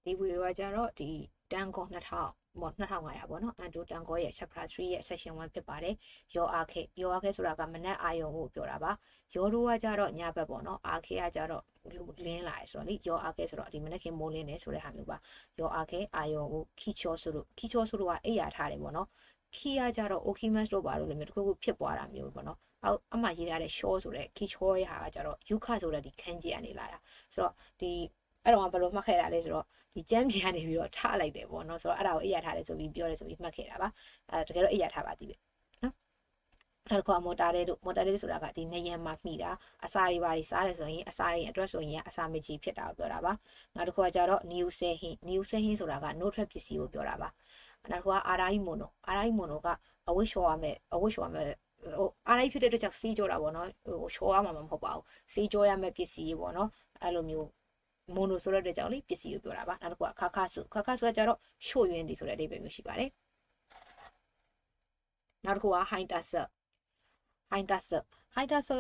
ဒီဗီဒီယိုကကြတော့ဒီတန်ကော2000ပေါ့2500ပေါ့နော်အန်တိုတန်ကောရဲ့ chapter 3ရဲ့ section 1ဖြစ်ပါတယ်ရောအားခဲဆိုတာကမနက်အာယုံကိုပြောတာပါရောတို့ကကြတော့ညဘက်ပေါ့နော်အားခဲကကြတော့လင်းလာရဆိုတော့လေရောအားခဲဆိုတော့ဒီမနက်ခင်းမိုးလင်းနေဆိုတဲ့ဟာမျိုးပါရောအားခဲအာယုံကိုခီချောဆိုတော့ကအိယာထားတယ်ပေါ့နော်ခီကကြတော့ okimas တို့ပါလို့လည်းမျိုးတစ်ခုခုဖြစ်သွားတာမျိုးပေါ့နော်အမှရေးထားတဲ့ shaw ဆိုတဲ့ ခီချောရဲ့ဟာကကြတော့ yuka ဆိုတဲ့ဒီခန်းကြီးကနေလာတာဆိုတော့ဒီအဲ့တော့ဘယ်လိုမှတ်ခဲ့တာလဲဆိုတော့ဒီကျမ်းပြည်ကနေပြီးတော့ထားလိုက်တယ်ပေါ့နော်ဆိုတော့အဲ့ဒါကိုအိယာထားတယ်ဆိုပြီးပြောတယ်ဆိုပြီးမှတ်ခဲ့တာပါတကယ်တော့အိယာထားပါသေးပဲနော်နောက်တစ်ခါမော်တာလေးဆိုတာကဒီနေရံမှာမှီတာအစာတွေပါစားတယ်ဆိုရင်အစာရင်အတွက်ဆိုရင်အစာမကြီးဖြစ်တာကိုပြောတာပါနောက်တစ်ခါကျတော့ new sehin ဆိုတာက no threat ပစ္စည်းကိုပြောတာပါနောက်တစ်ခါအာရာယီမိုနိုကအဝိရှော်ရမယ်ဟိုအာရာယီဖြစ်တဲ့အတွက်ကြောင့်စီးကြောတာပေါ့နော်ဟိုရှော်ရမှာမဟုတ်ပါဘူးစီးကြောရမယ်ပစ္စည်းပေါ့နော်အဲ့လိုမျိုးမိုနိုဆိုတဲ့ကြောင့်လေပစ္စည်းကိုပြောတာပါနောက်တစ်ခုကခါခါဆုကကြတော့ရှို့ယွင်းဒီဆိုတဲ့အဓိပ္ပာယ်မျိုးရှိပါတယ်နောက်တစ်ခုက ဟိုင်တာဆက်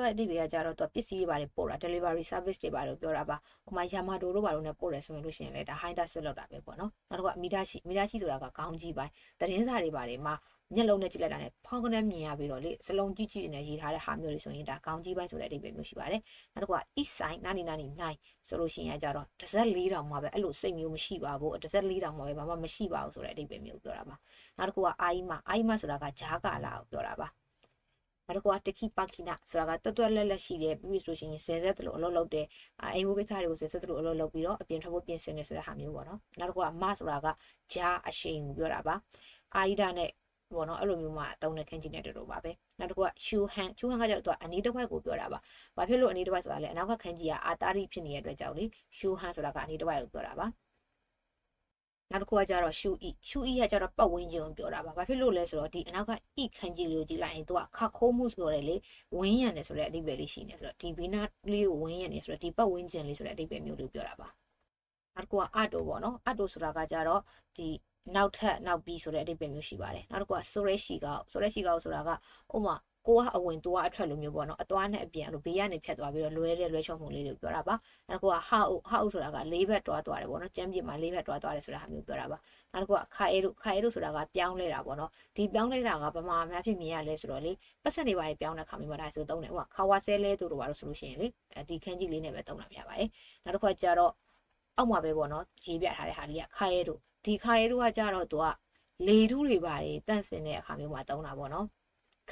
ရဲ့အဓိပ္ပာယ်ကကြတော့သူပစ္စည်းတွေပါတယ်ပို့တာ delivery service တွေပါတယ်ပြောတာပါဟိုမှာယာမာတိုတို့ဘာလို့ ਨੇ ပို့တယ်ဆိုရင်လို့ရှိရင်လေဒါ ဟိုင်တာဆက်လောက်တာပဲပေါ့နော်နောက်တစ်ခုကမီတာရှိဆိုတာကခေါင်းကြီးပိုင်းသတင်းစာတွေပါတယ်မှာမျက်လုံးနဲ့ကြည့်လိုက်တာနဲ့ဖောင်းကနေမြင်ရပြီးတော့လေစလုံးကြီးနဲ့ရေးထားတဲ့ဟာမျိုးတွေဆိုရင်ဒါခေါင်းကြီးပိုင်းဆိုတဲ့အဓိပ္ပာယ်မျိုးရှိပါတယ်နောက်တစ်ခုက east side နာနီနိုင်ဆိုလို့ရှိရင်ကြတော့တစ်စက်၄တောင်မှာပဲအဲ့လိုစိတ်မျိုးမရှိပါဘူးတစ်စက်၄တောင်မှာပဲဘာမှမရှိပါဘူးဆိုတဲ့အဓိပ္ပာယ်မျိုးပြောတာပါနောက်တစ်ခုကအိုင်မဆိုတာကဂျားကာလာကိုပြောတာပါနောက်တစ်ခုကတခိပါခိနာဆိုတာကတွတ်လက်ရှိတယ်ပြီးဆိုရှင်ဆယ်ဆက်တလို့အလုပ်လုပ်တယ်အိမ်ဘိုးကိစ္စတွေကိုဆယ်ဆက်တလို့အလုပ်လုပ်ပြီးတော့အပြင်ထွက်ဖို့ပြင်ဆင်နေဆိုတဲ့ဟာမျိုးပေါ့နော်နောက်တစ်ခုကမဆိုတာကဂျာအရှိန်ကိုပြောတာပါအာယိဒနဲ့ပေါ့နော်အဲ့လိုမျိုးမှအသုံးနဲ့ခင်းကြည့်နေတယ်လို့ပါပဲနောက်တစ်ခုကရှူဟန်ကကြတော့သူကအနီးတစ်ဝက်ကိုပြောတာပါဘာဖြစ်လို့အနီးတစ်ဝက်ဆိုတာလဲအနောက်ကခင်းကြီးကအာတာရီဖြစ်နေတဲ့အတွက်ကြောင့်လေရှူဟန်ဆိုတာကအနီးတစ်ဝက်ကိုပြောတာပါနောက်တစ်ခုကကြတော့ရှူအီကကြတော့ပတ်ဝန်းကျင်ကိုပြောတာပါဘာဖြစ်လို့လဲဆိုတော့ဒီအနောက်ကဣခန်းကြီးလေးကိုကြည့်လိုက်ရင်သူကခခိုးမှုဆိုတော့လေဝင်းရံနေဆိုတဲ့အဓိပ္ပာယ်လေးရှိနေဆိုတော့ဒီဘီနာလေးကိုဝင်းရံနေဆိုတော့ဒီပတ်ဝန်းကျင်လေးဆိုတဲ့အဓိပ္ပာယ်မျိုးလေးပြောတာပါနောက်တစ်ခုကအတိုပေါ့နော်အတိုဆိုတာကကြတော့ဒီနောက်ပြီးဆိုတဲ့အဓိပ္ပာယ်မျိုးရှိပါတယ်နောက်တစ်ခုကဆိုရဲရှိကောက်ဆိုတာကဥမာကိုကအဝင်သူကအထွက်လိုမျိုးပေါ့နော်အသွားနဲ့အပြင်အဲ့လိုဘေးကနေဖြတ်သွားပြီးတော့လွဲချော်မှုလေးတွေပြောတာပါနောက်တစ်ခုကဟာအုပ်ဆိုတာက၄ဘက်တွားသွားတယ်ပေါ့နော်ကျမ်းပြမှာ၄ဘက်တွားသွားတယ်ဆိုတာဟာမျိုးပြောတာပါနောက်တစ်ခုကခါအဲတို့ဆိုတာကပြောင်းလဲတာပေါ့နော်ဒီပြောင်းလဲတာကဗမာအများဖြစ်မြင်ရလဲဆိုတော့လေပတ်စံတွေပါပြောင်းတဲ့ခါမျိုးမှာဒါဆိုသုံးတယ်ဥပမာခါဝါဆဲလဲတို့ဘာလို့ဆိုလို့ရှိရင်လေဒီခန်းကြီးလေးနဲ့ပဲသုံးတာများပါတယ်နောက်တစ်ခုကကြတော့အောက်မှာပဲပေါ့နော်ရေးပြထားတဲ့ဟာလေးကခါရဲတို့ဒီခါရဲတို့ကကြတော့သူကလေထုတွေပါတယ်တန့်စင်တဲ့အခါမျိုးမှာသုံးတာပေါ့နော်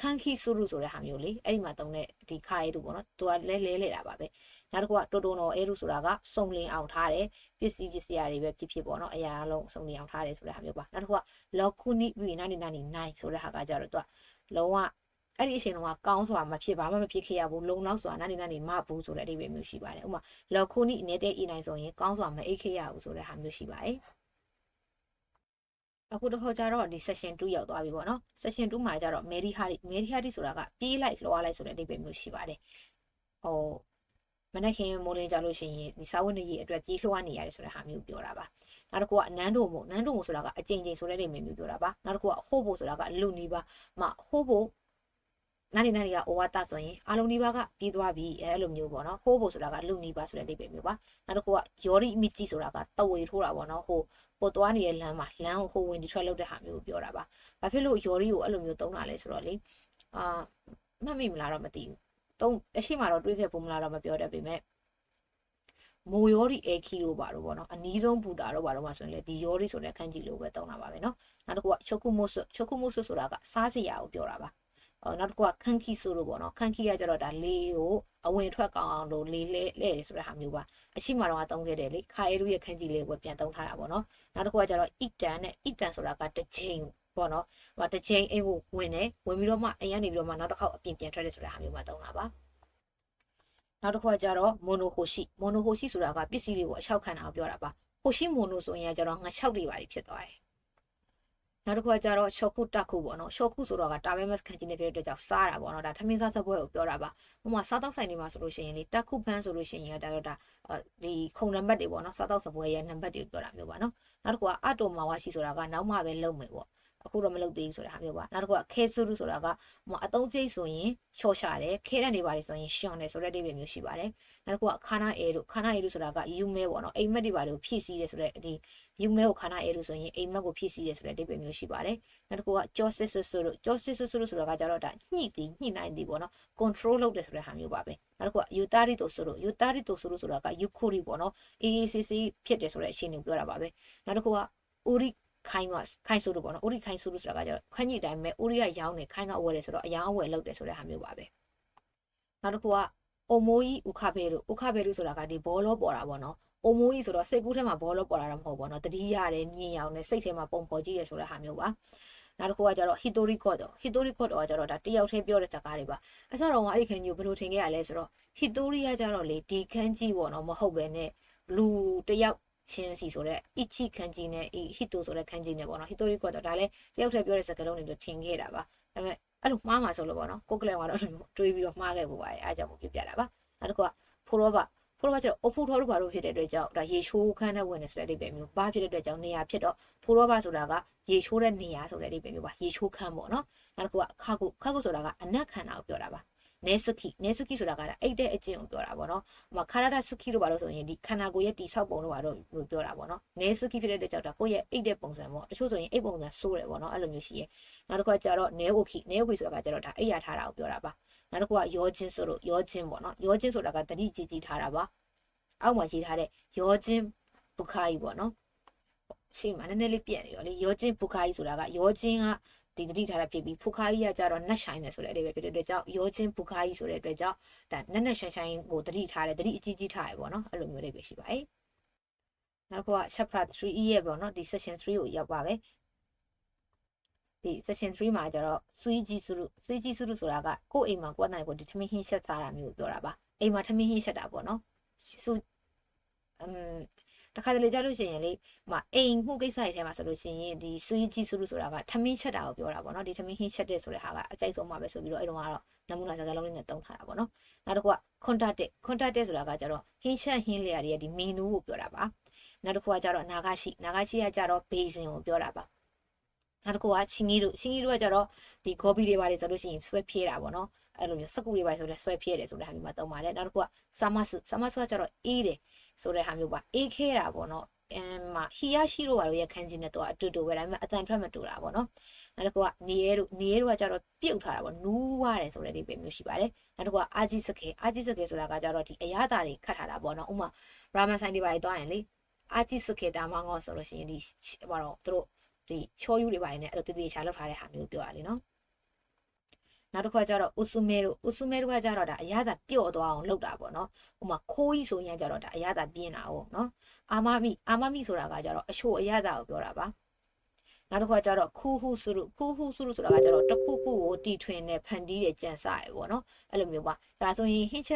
ခန်းခီဆူရူဆိုတဲ့ဟာမျိုးလေအဲ့ဒီမှာသုံးတဲ့ဒီခါရဲတို့ပေါ့နော်သူကလဲတာပါပဲနောက်တစ်ခုကတိုတိုနော်အဲတို့ဆိုတာကစုံလင်အောင်ထားတယ်ပစ္စည်းရတွေပဲဖြစ်ပေါ့နော်အရာအလုံးစုံလင်အောင်ထားတယ်ဆိုတဲ့ဟာမျိုးပါနောက်တစ်ခုကလော်ကူနီပြီးနိုင်ဆိုတဲ့ဟာကကြတော့သူကလုံးဝအဲ့ဒီအချိန်တုန်းကကောင်းစွာမဖြစ်ဘာမှမဖြစ်ခဲ့ရဘူးလုံလောက်စွာနိုင်မဘူးဆိုတဲ့အဓိပ္ပာယ်မျိုးရှိပါတယ်ဥပမာလော်ကူနီနေတဲ့ နိုင်ဆိုရင်ကောင်းစွာမအိတ်ခဲ့ရဘူးဆိုတဲ့ဟာမျိုးရှိပါတယ်အခုတော့ကြတော့ဒီ section 2ရောက်သွားပြီပေါ့နော် section 2မှာကြတော့ Mary Hardy ဆိုတာကပြေးလိုက်လွှားလိုက်ဆိုတဲ့အဓိပ္ပာယ်မျိုးရှိပါတယ်ဟိုမနက်ခင်းမိုးလင်းကြလို့ရှိရင်ဒီစာဝတ်နေရေးအတွက်ပြေးလွှားနေရတယ်ဆိုတဲ့ဟာမျိုးပြောတာပါနောက်တစ်ခုကနန်းတို့မို့ဆိုတာကအကြိမ်ဆိုတဲ့အိမ်မျိုးပြောတာပါနောက်တစ်ခုကဟိုးဖို့ဆိုတာကလူနီးပါဟိုးဖို့နာနီကအိုဝါတာဆိုရင်အလုံးနီးပါးကပြီးသွားပြီအဲ့လိုမျိုးပေါ့နော်ဟိုးဖို့ဆိုတာကလူနီးပါဆိုတဲ့အဓိပ္ပာယ်မျိုးပါနောက်တစ်ခုကယော်ရီမီဂျီဆိုတာကတဝေထိုးတာပေါ့နော်ပိုသွားနေတဲ့လမ်းမှာလမ်းကိုဟိုဝင်ဒီထွက်လုပ်တဲ့ဟာမျိုးကိုပြောတာပါဘာဖြစ်လို့ယော်ရီကိုအဲ့လိုမျိုးသုံးတာလဲဆိုတော့လေမှတ်မိမလားတော့မသိဘူးအရှိမတော့တွေးခဲ့ပုံမလားတော့မပြောတတ်ပေမဲ့မိုယောရီအေခီတို့ပါတော့ဗောနော်အနီးဆုံးဘူတာတို့ပါတော့မှဆိုရင်လေဒီယောရီဆိုတဲ့ခန်းကြီးလိုပဲသုံးတာပါပဲနော်နောက်တစ်ခုကချုပ်ခုမို့ဆွဆိုတာကစားစရာကိုပြောတာပါနောက်တစ်ခုကခန်းခီဆိုလို့ပေါ့နော်ခန်းခီကကျတော့ဒါလေးကိုအဝင်ထွက်ကောင်းအောင်လို့လေးလဲဆိုတဲ့ဟာမျိုးပါအရှိမတော့သုံးခဲ့တယ်လေခါအဲရူရဲ့ခန်းကြီးလေးကိုပြန်သုံးထားတာပေါ့နော်နောက်တစ်ခုကကျတော့အီတန်ဆိုတာကတစ်ချိန်ပေါ့နော်တစ်ချိန်အိမ်ကိုဝင်ပြီးတော့မှအိမ်ကနေပြီးတော့မှနောက်တစ်ခေါက်အပြင်ပြန်ထွက်တယ်ဆိုတဲ့ဟာမျိုးမှာသုံးတာပါနောက်တစ်ခုကကြတော့မိုနိုဟိုရှိဆိုတာကပစ္စည်းတွေကိုအချောက်ခံတာကိုပြောတာပါဟိုရှိမိုနိုဆိုရင်ကျတော့ငါ6တွေပါဖြစ်သွားတယ်နောက်တစ်ခုကကြတော့ရှော့ခုတက်ခုပေါ့နော်ရှော့ခုဆိုတော့ကတာဘဲမက်ခန်းကြီးနေပြတဲ့အတွက်ကြောင့်စားတာပေါ့နော်ဒါထမင်းစားစပွဲကိုပြောတာပါဥပမာစားတောက်ဆိုင်တွေမှာဆိုလို့ရှိရင်လေတက်ခုဖန်းဆိုလို့ရှိရင်ဒါတော့ဒီခုံနံပါတ်တွေပေါ့နော်စားတောက်စပွဲရဲ့နံပါတ်တွေကိုပြောတာမျိုးပါနော်နောက်တစ်ခုကအတိုမာဝါရှိဆိုတာကနောက်မှပဲလုံမယ်ပေါ့ အခုတော့မလုပ်သေးဘူးဆိုတဲ့ဟာမျိုးပါနောက်တစ်ခုကခဲဆူဆိုတာကအသုံးစိတ်ဆိုရင်ချော့ချတယ်ခဲတဲ့နေပါတယ်ဆိုရင်ရှွန်တယ်ဆိုတဲ့အဓိပ္ပာယ်မျိုးရှိပါတယ်နောက်တစ်ခုကခါနာအဲတို့ဆိုတာကယူမဲပေါ့နော်အိမ်မက်တွေပါလို့ဖြည့်ဆည်းတယ်ဆိုတဲ့ဒီယူမဲကိုခါနာအဲတို့ဆိုရင်အိမ်မက်ကိုဖြည့်ဆည်းတယ်ဆိုတဲ့အဓိပ္ပာယ်မျိုးရှိပါတယ်နောက်တစ်ခုကကြောစစ်ဆိုလို့ဆိုတာကကြတော့ဒါညှိနိုင်သည်ပေါ့နော် control လုပ်တယ်ဆိုတဲ့ဟာမျိုးပါပဲနောက်တစ်ခုကယူတာရီတိုဆိုတာကယူခိုရီပေါ့နော်အေးအေးဆေးဆေးဖြစ်တယ်ဆိုတဲ့အရှင်ကိုပြောတာပါပဲနောက်တစ်ခုကအိုရီခိုင်ဆိုလို့ပေါ့နော်အိုရီခိုင်ဆိုလို့ဆိုတာကကြတော့ခန့်ညိတိုင်းပဲအိုရီကရောင်းနေခိုင်ကအဝယ်တယ်ဆိုတော့အယောင်းအဝယ်လုပ်တယ်ဆိုတဲ့ဟာမျိုးပါပဲနောက်တစ်ခုကအိုမိုကြီးဥခဘဲလို့ဆိုတာကဒီဘောလောပေါ်တာပေါ့နော်အိုမိုကြီးဆိုတော့စိတ်ကူးထဲမှာဘောလောပေါ်တာတော့မဟုတ်ပေါ့နော်တတိရတယ်မြင်ရောင်နဲ့စိတ်ထဲမှာပုံဖော်ကြည့်ရဆိုတဲ့ဟာမျိုးပါနောက်တစ်ခုကကြတော့ဟီတိုရီကော့တော့ကကြတော့ဒါတယောက်တည်းပြောတဲ့စကားတွေပါအစတော့ကအဲ့ဒီခန်းကြီးကိုဘယ်လိုထင်ခဲ့ရလဲဆိုတော့ဟီတိုရီကကြတော့လေဒီခန်းကြီးပေါ့နော်မဟုတ်ပဲနဲ့လူတယောက်ချင်းစီဆိုတဲ့ ichi ခန်းကြီးနဲ့ hito ဆိုတဲ့ခန်းကြီးနဲ့ပေါ့နော်ဟီတိုရီကော့တော့ဒါလည်းတယောက်တည်းပြောတဲ့စကားလုံးတွေလို့ထင်ခဲ့တာပါဒါပေမဲ့အဲ့လိုမှားမှာဆိုလို့ပေါ့နော်ကိုကလန်ကတော့တွေးပြီးတော့မှားခဲ့ဖို့ပါတယ်အားကြောင့်ပြပြတာပါနောက်တစ်ခုကဖိုရောဘာကျတော့အဖူထောတို့ဘာလို့ဖြစ်တဲ့အတွက်ကြောင့်ဒါရေချိုးခန်းနဲ့ဝင်နေဆိုတဲ့အဓိပ္ပာယ်မျိုးဘာဖြစ်တဲ့အတွက်ကြောင့်နေရာဖြစ်တော့ဖိုရောဘာဆိုတာကရေချိုးတဲ့နေရာဆိုတဲ့အဓိပ္ပာယ်မျိုးပါရေချိုးခန်းပေါ့နော်နောက်တစ်ခုကခါကုဆိုတာကအနက်ခန္ဓာကိုပြောတာပါနေစကီဆိုတာကအိတ်တဲ့အကျင့်ကိုပြောတာပေါ့နော်ဟိုမှာခါရဒစကီတို့ဘာလို့ဆိုရင်ဒီခန္ဓာကိုယ်ရဲ့တိဆောက်ပုံတို့ဘာလို့ပြောတာပေါ့နော်နေစကီဖြစ်တဲ့အတွက်ကြောင့်ဒါကိုယ့်ရဲ့အိတ်တဲ့ပုံစံပေါ့တချို့ဆိုရင်အိတ်ပုံစံဆိုးတယ်ပေါ့နော်အဲ့လိုမျိုးရှိရဲ့နောက်တစ်ခုကကျတော့နေအိုခီဆိုတာကကျတော့ဒါအိတ်ရထားတာကိုပြောတာပါနောက်တစ်ခုကယောချင်းဆိုလို့ယောချင်းပေါ့နော်ယောချင်းဆိုတာကတတိကြီးထားတာပါအောက်မှာရေးထားတဲ့ယောချင်းဘုခါကြီးပေါ့နော်ရှင်းမှာနည်းနည်းလေးပြက်နေရောလေယောချင်းဘုခါကြီးဆိုတာကယောချင်းကဒီတတိထားတာဖြစ်ပြီးဖူခါကြီးကကြတော့နတ်ဆိုင်တယ်ဆိုတဲ့အဓိပ္ပာယ်ဖြစ်တဲ့အတွက်ကြောင့်ယောချင်းဖူခါကြီးဆိုတဲ့အတွက်ကြောင့်ဒါနက်ဆိုင်ကိုတတိထားတယ်တတိအကြီးထားရပေါ့နော်အဲ့လိုမျိုးလေးပဲရှိပါတယ်နောက်တစ်ခုက chapter 3 ရဲ့ပေါ့နော်ဒီ section 3ကိုရောက်ပါပဲဒီ section 3မှာကျတော့ဆွေးကြီးစုလို့ဆိုတာကကိုယ့်အိမ်မှာကိုယ့်အတိုင်းကိုဒီထမင်းဟင်းချက်စားတာမျိုးကိုပြောတာပါအိမ်မှာထမင်းဟင်းချက်တာပေါ့နော်တခါတလေကြားလို့ရှိရင်လေအိမ်မှုကိစ္စတွေထဲမှာဆိုလို့ရှိရင်ဒီဆွေးကြီးစုလို့ဆိုတာကထမင်းချက်တာကိုပြောတာပေါ့နော်ဒီထမင်းဟင်းချက်တဲ့ဆိုတဲ့ဟာကအကြိုက်ဆုံးပါပဲဆိုပြီးတော့အဲ့တော့ကတော့နမူနာစကားလုံးလေးနဲ့တုံးထားတာပေါ့နော်နောက်တစ်ခုက contact ဆိုတာကကြတော့ဟင်းချက်ဟင်းလျာတွေရဲ့ဒီ menu ကိုပြောတာပါနောက်တစ်ခုကကြတော့နာဂရှိကကြတော့ basin ကိုပြောတာပါနောက်တစ်ခုကချင်းကြီးတို့ကကြတော့ဒီ gobi တွေပါတယ်ဆိုလို့ရှိရင်ဆွဲဖြဲတာပေါ့နော်အဲ့လိုမျိုးစကူတွေပါတယ်ဆိုလဲဆွဲဖြဲတယ်ဆိုတဲ့ဟာမျိုးမှာတုံးပါတယ်နောက်တစ်ခုက samasu ကကြတော့အေးတယ်ဆိုတဲ့ဟာမျိုးပါအေးခဲတာပေါ့နော်ဟီယာရှိတို့ဘာလို့ရခန်းကြီးနဲ့တော့အတူတူပဲဒါပေမဲ့အတန်ထွက်မတူတာပေါ့နော်နောက်တစ်ခုကနေရဲတို့ကကြတော့ပြုတ်ထားတာပေါ့နူးွားတယ်ဆိုတဲ့ဒီပဲမျိုးရှိပါတယ်နောက်တစ်ခုကအာဂျီစကေဆိုတာကကြတော့ဒီအရသာတွေခတ်ထားတာပေါ့နော်ဥမာရာမန်ဆိုင်တွေပါတွားရင်လေအာဂျီစကေတာမငေါဆိုလို့ရှိရင်ဒီဘာတော့သူတို့ဒီချောယူတွေပါနေအဲ့လိုတည်တည်ချာလောက်ထားတဲ့ဟာမျိုးပြောရလေနော်နောက်တစ်ခါကျတော့ usumeru ကကျတော့ဒါအရသာပျော့သွားအောင်လုပ်တာပေါ့နော်ဥမာခိုးကြီးဆိုရင်ကျတော့ဒါအရသာပြင်းတာဟုတ်နော်အာမမိဆိုတာကကျတော့အချို့အရသာကိုပြောတာပါနောက်တစ်ခါကျတော့ခူးဟုစုဆိုတာကကျတော့တခုခုကိုတီထွင်နဲ့ဖန်တီးတဲ့ကြံစရယ်ပေါ့နော်အဲ့လိုမျိုးပါဒါဆိုရင်ဟင်းချ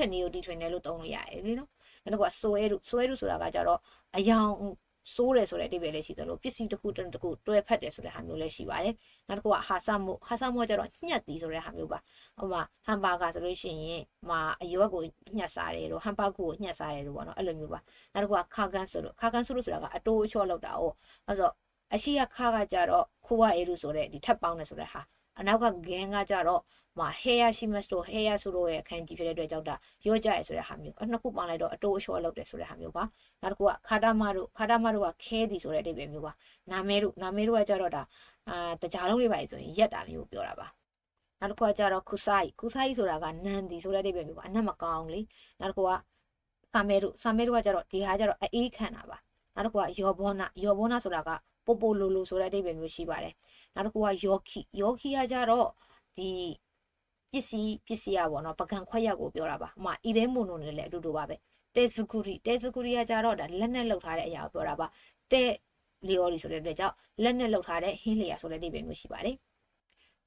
က်နေကိုတီထွင်တယ်လို့သုံးလို့ရတယ်လေနော်နောက်တစ်ခါဆွဲရုဆိုတာကကျတော့အယောင်စိုးတယ်ဆိုတဲ့အဓိပ္ပာယ်လည်းရှိတယ်လို့ပစ္စည်းတစ်ခုတွဲဖက်တယ်ဆိုတဲ့ဟာမျိုးလည်းရှိပါတယ်နောက်တစ်ခုကဟာဆမိုကျတော့ညှက်သည်ဆိုတဲ့ဟာမျိုးပါဟိုမှာဟမ်ဘာဂါဆိုလို့ရှိရင်အရွက်ကိုညှက်စားတယ်လို့ဟမ်ဘာဂူကိုညှက်စားတယ်လို့ပေါ့နော်အဲ့လိုမျိုးပါနောက်တစ်ခုကခါကန်ဆိုလို့ဆိုတာကအတိုးအချော့လောက်တာ哦အဲ့ဆိုအရှိရခါကကြတော့ခိုဝအေရုဆိုတဲ့ဒီထပ်ပေါင်းတယ်ဆိုတဲ့ဟာအနောက်ကဂန်ကကြတော့hair ရှိမဆို hair ဆိုတော့ရဲ့အခန်းကြီးဖြစ်တဲ့အတွက်ကြောင့်ဒါရော့ကြရဲဆိုတဲ့ဟာမျိုးနှစ်ခုပေါင်းလိုက်တော့အတိုးအလျှော့လောက်တယ်ဆိုတဲ့ဟာမျိုးပါနောက်တစ်ခုကခါတာမတို့ကခဲသည်ဆိုတဲ့အဓိပ္ပာယ်မျိုးပါနာမဲတို့ကကြတော့ဒါတကြားလုံးလေးပါဆိုရင်ရက်တာမျိုးပြောတာပါနောက်တစ်ခုကကြတော့ခုဆိုင်ဆိုတာကနန်သည်ဆိုတဲ့အဓိပ္ပာယ်မျိုးပါအနက်မကောင်းလေနောက်တစ်ခုကဆာမဲတို့ကကြတော့ဒီဟာကြတော့အေးခံတာပါနောက်တစ်ခုကယောဘောနာဆိုတာကပိုလိုဆိုတဲ့အဓိပ္ပာယ်မျိုးရှိပါတယ်နောက်တစ်ခုကယောခီကကြတော့ဒီပစ္စည်းရပေါ့နော်ပကံခွက်ရက်ကိုပြောတာပါအီရဲမိုနိုနဲ့လည်းအတူတူပါပဲတဲစကူရီကကြတော့ဒါလက်နဲ့လှုပ်ထားတဲ့အရာကိုပြောတာပါတဲလီအော်ရီဆိုတဲ့အတွက်ကြောင့်လက်နဲ့လှုပ်ထားတဲ့ဟင်းလျာဆိုတဲ့အဓိပ္ပာယ်မျိုးရှိပါတယ်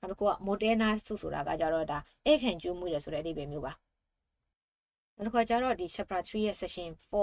နောက်တစ်ခုကမိုတဲနာစုဆိုတာကကြတော့ဒါဧည့်ခံကျွေးမှုရဆိုတဲ့အဓိပ္ပာယ်မျိုးပါနောက်တစ်ခါကျတော့ဒီ chapter 3ရဲ့ section 4